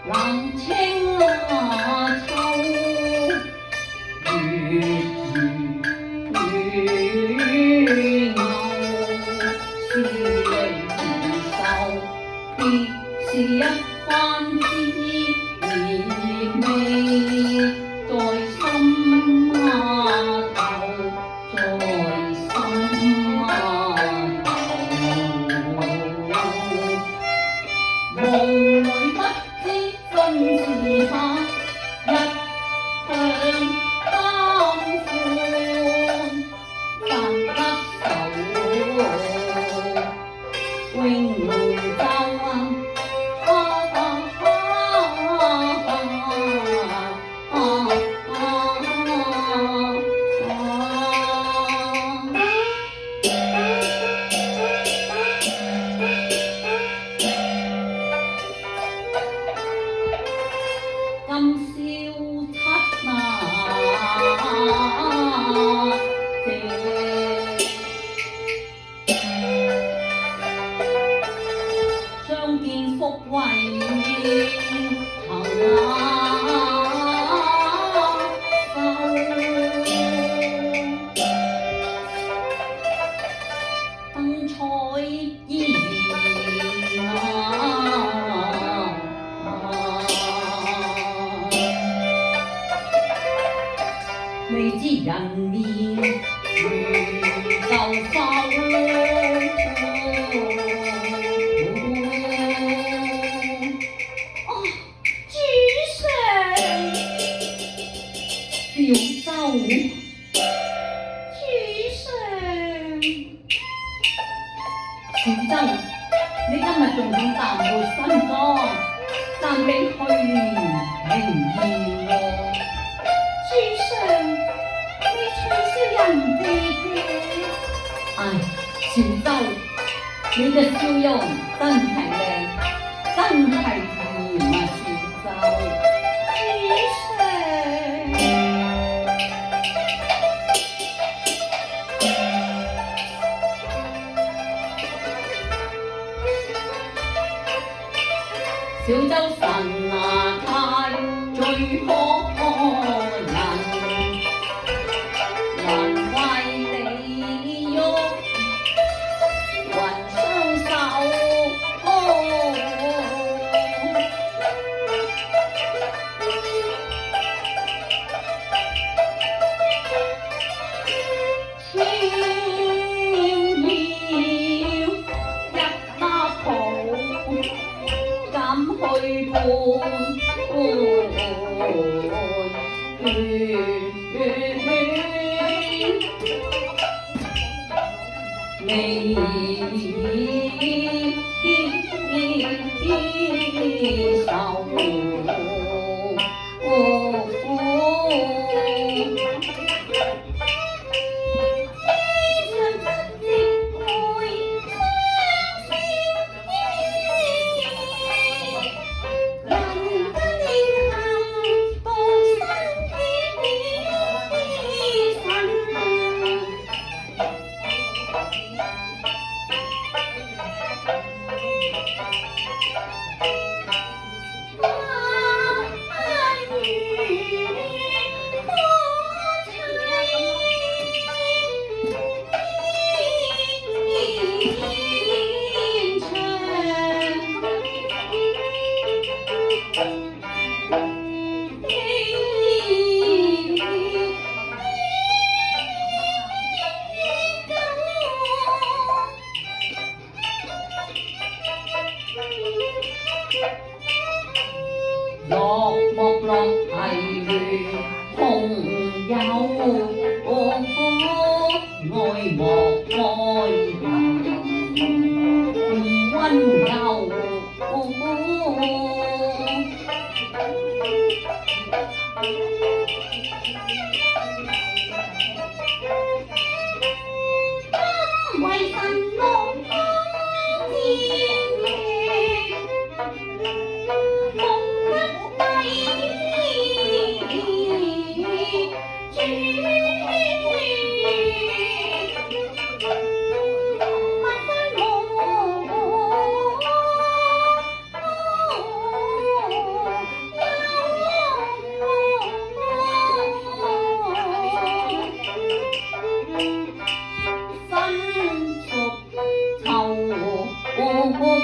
冷清秋，月如牛，是離愁，別是一番滋味在心頭，在心頭，夢裏不知真是他，一向貪歡，賺得手，永晝相見復為頭燈彩依未知人面如舊浮。小舟，主上，小舟，你今日仲咁淡薄新裝，但比去年明豔喎。主上，你取笑人哋嘅。唉，小舟，你嘅笑容真係靚，真係甜啊，小舟。小舟神太最可人，人為你喐，雲雙手，去伴你愁。愛莫愛人唔溫柔。為神浪風戰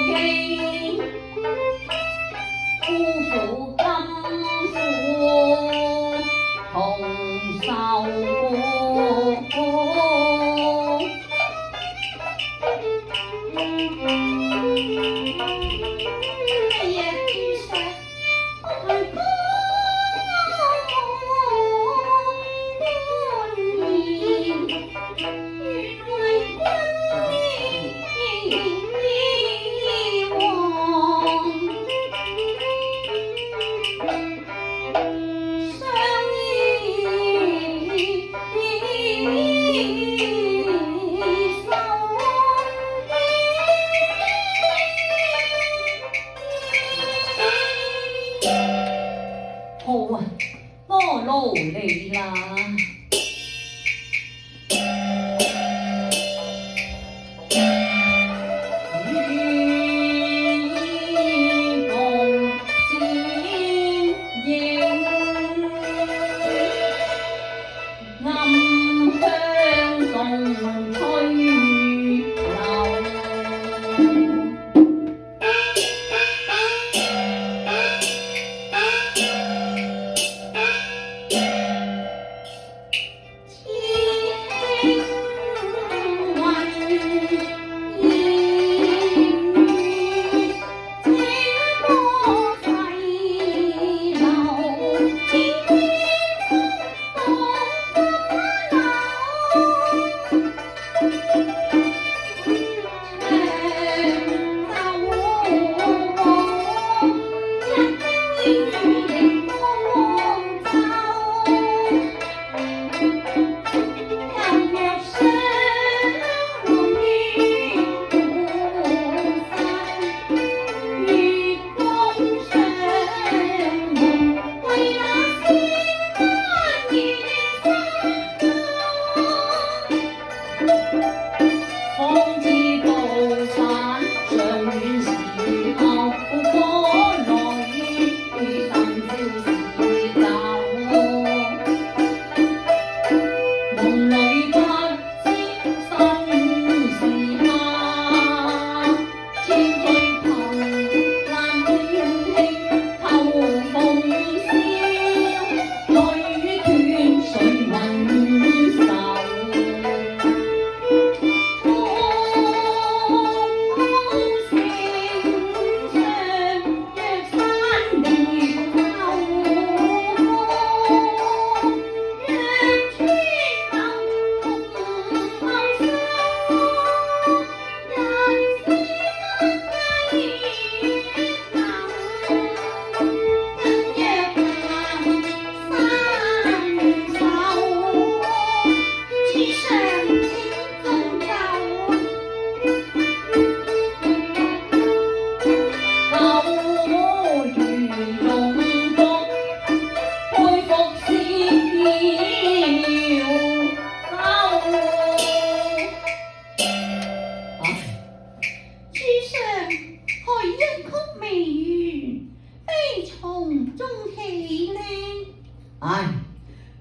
夜，夢好啊，我勞你啦。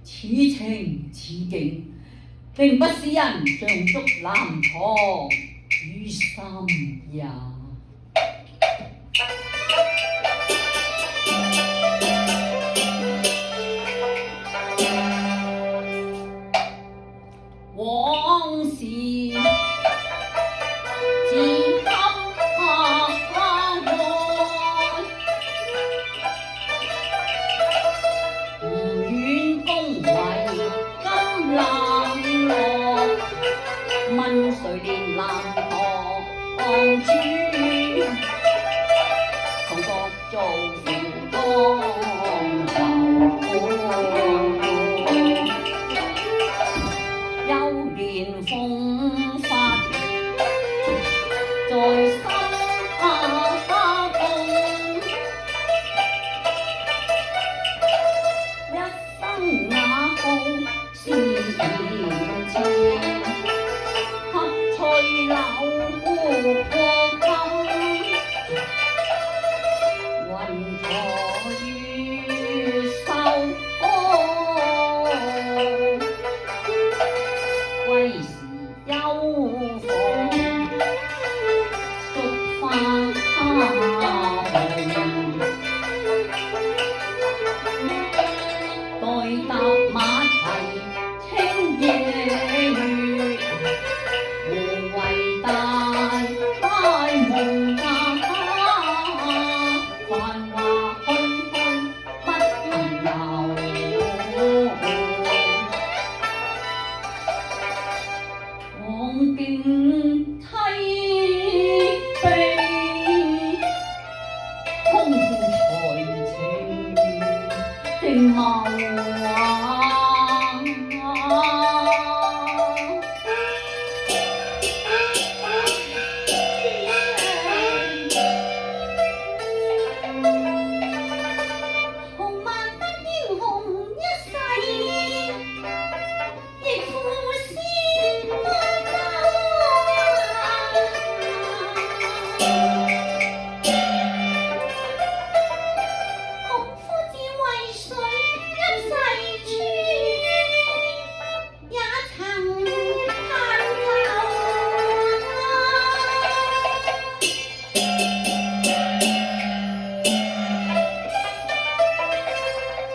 此情此景，定不使人像竹南床於心也。往事自給愛，唔願恭維。冷落，問誰憐南河主，同國造父江流，幼年風發在心中，一生那好是年前，黑翠柳過襟，雲彩於手，歸時幽房菊花紅，待踏馬蹄清夜月，無謂大夢啊，繁華虛虛不如留，望見梯飛，空負才情定貌啊，紅萬德英雄一世，亦負先安州啊！孔夫子為誰一世傳，也曾嘆流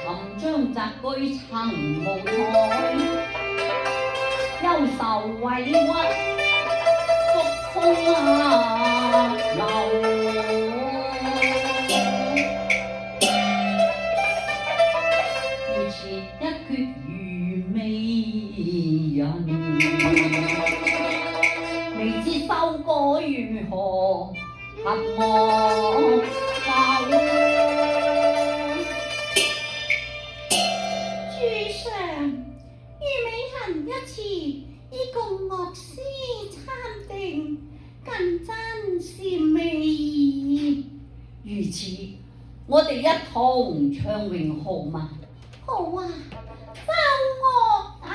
沉章摘據曾無台，憂愁委屈逐風流，如前一決愚昧人，未知修改如何合我法。主上，虞美人一詞以共樂師參定，更真善美。如此，我哋一同唱詠好嗎？好啊，奏樂啊！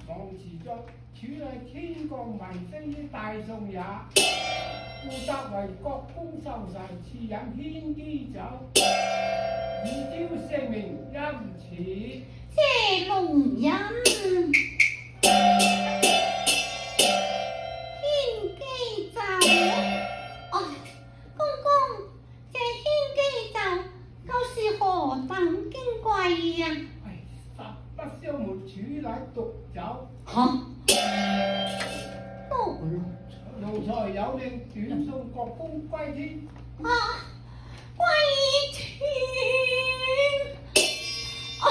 王持作，處理天降文星於大宋也，故得為國公受誓，賜飲獻機酒，以昭聖明，因此。謝龍人，獻機酒。哎，公公，這獻機酒究是何等矜貴呀？唉，實不相瞞，處乃毒酒。嚇！毒奴才有令短送國公歸天。啊！歸天！啊！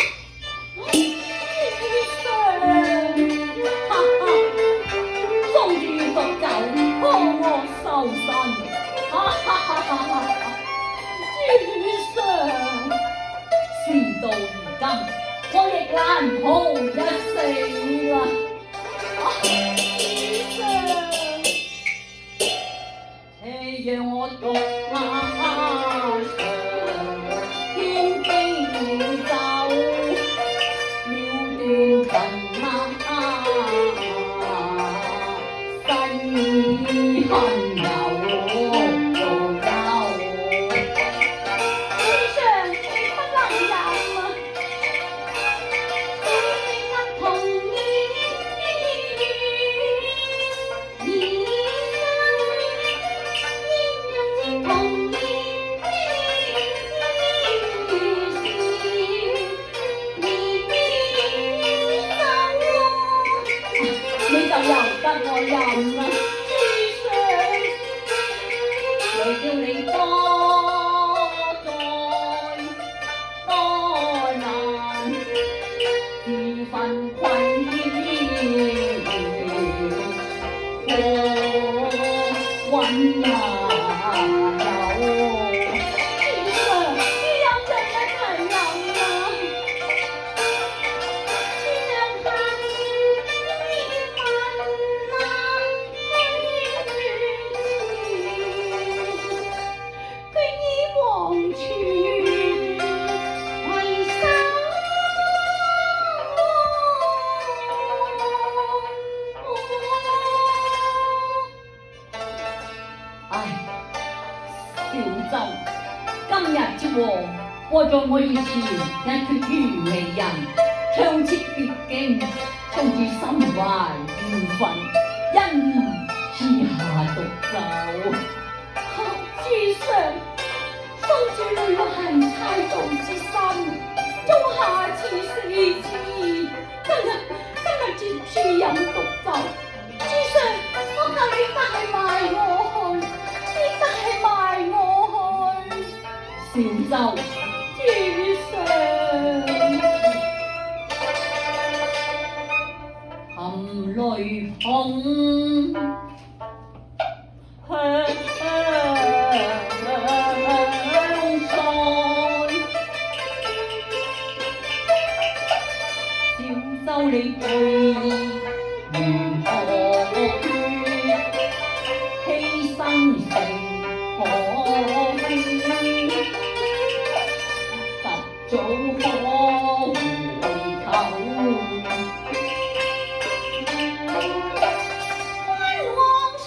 送住毒酒，幫我收身。主上，事到如今，我亦難逃一死啦。主上，且讓我獨下場，獻機酒，了斷塵埃，世恨有道有。主上，你不能飲啊！你不同意，醫生應同意，你就由得我飲啦，主上，誰叫你多災多難，自份困擾，可揾哪有？主上，飲就一齊飲啦。今日之禍，禍在我以前一決愚昧人，唱切別經，從此心懷怨憤，因而賜下毒酒。主上，送住女孩猜造之心，種下此死志。今日接住飲毒酒，主上，我求你帶埋我去，你帶埋我去。小舟，主上，含淚痛，向塞。小舟你對如何決？犧牲成何苦？早可回頭，君王信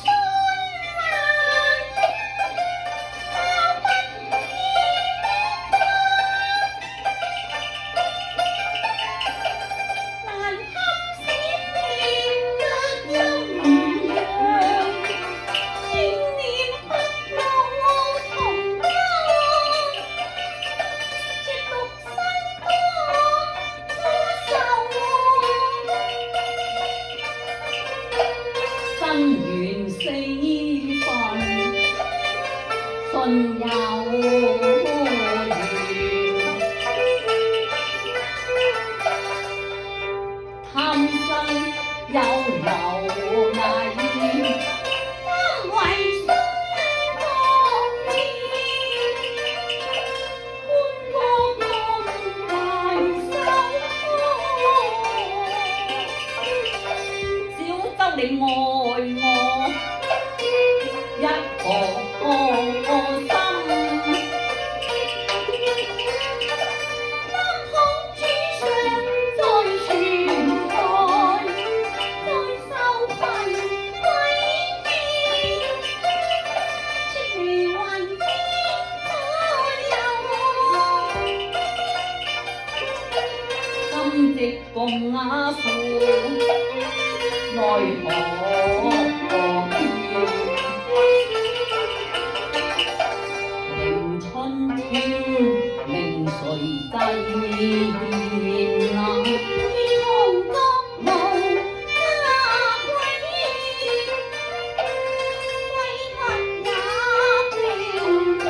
難，他不難堪閃電隔陰陽，念念不忘同胞。生緣死分，信有緣，貪生有流危，貪為生國志，官個大手，小舟你愛我一顆心，當好主上再傳代。心直共阿父，奈何何必迎春天，令誰祭奠啊？天空中無家歸，歸不也變走。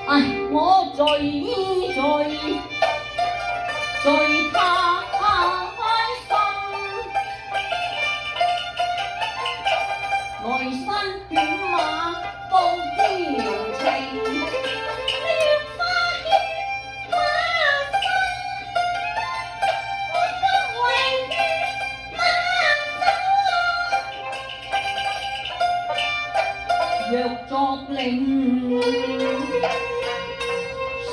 唉，我醉他心，來身犬馬報嬌情，烈花牽馬身，我不為馬走。若作令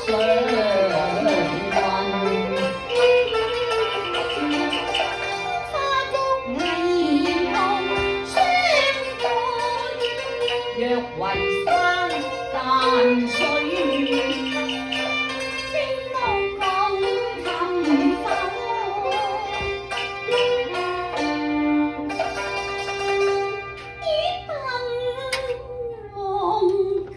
上雲，花燭霓虹相伴，若為山淡水清風共尋訪，一奔黃泉。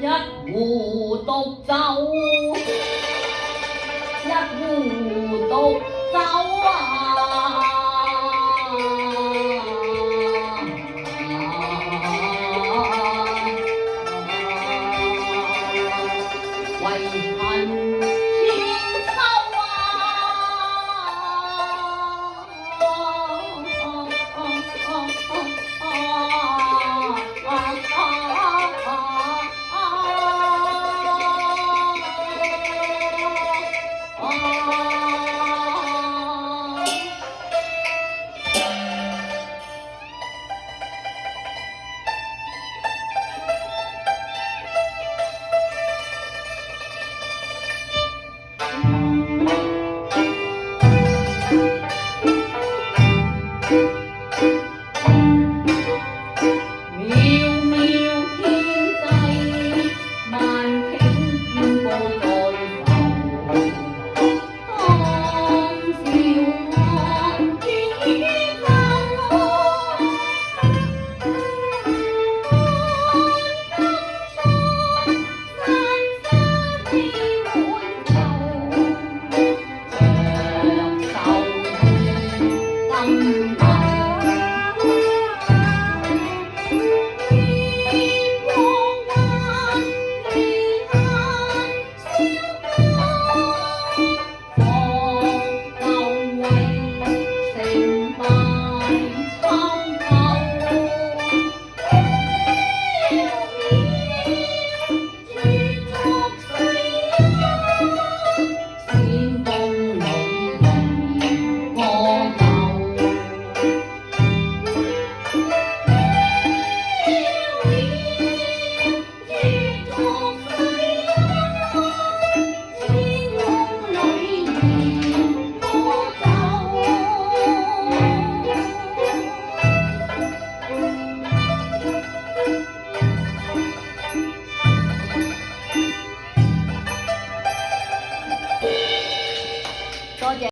一壺獨酒，一壺獨酒啊！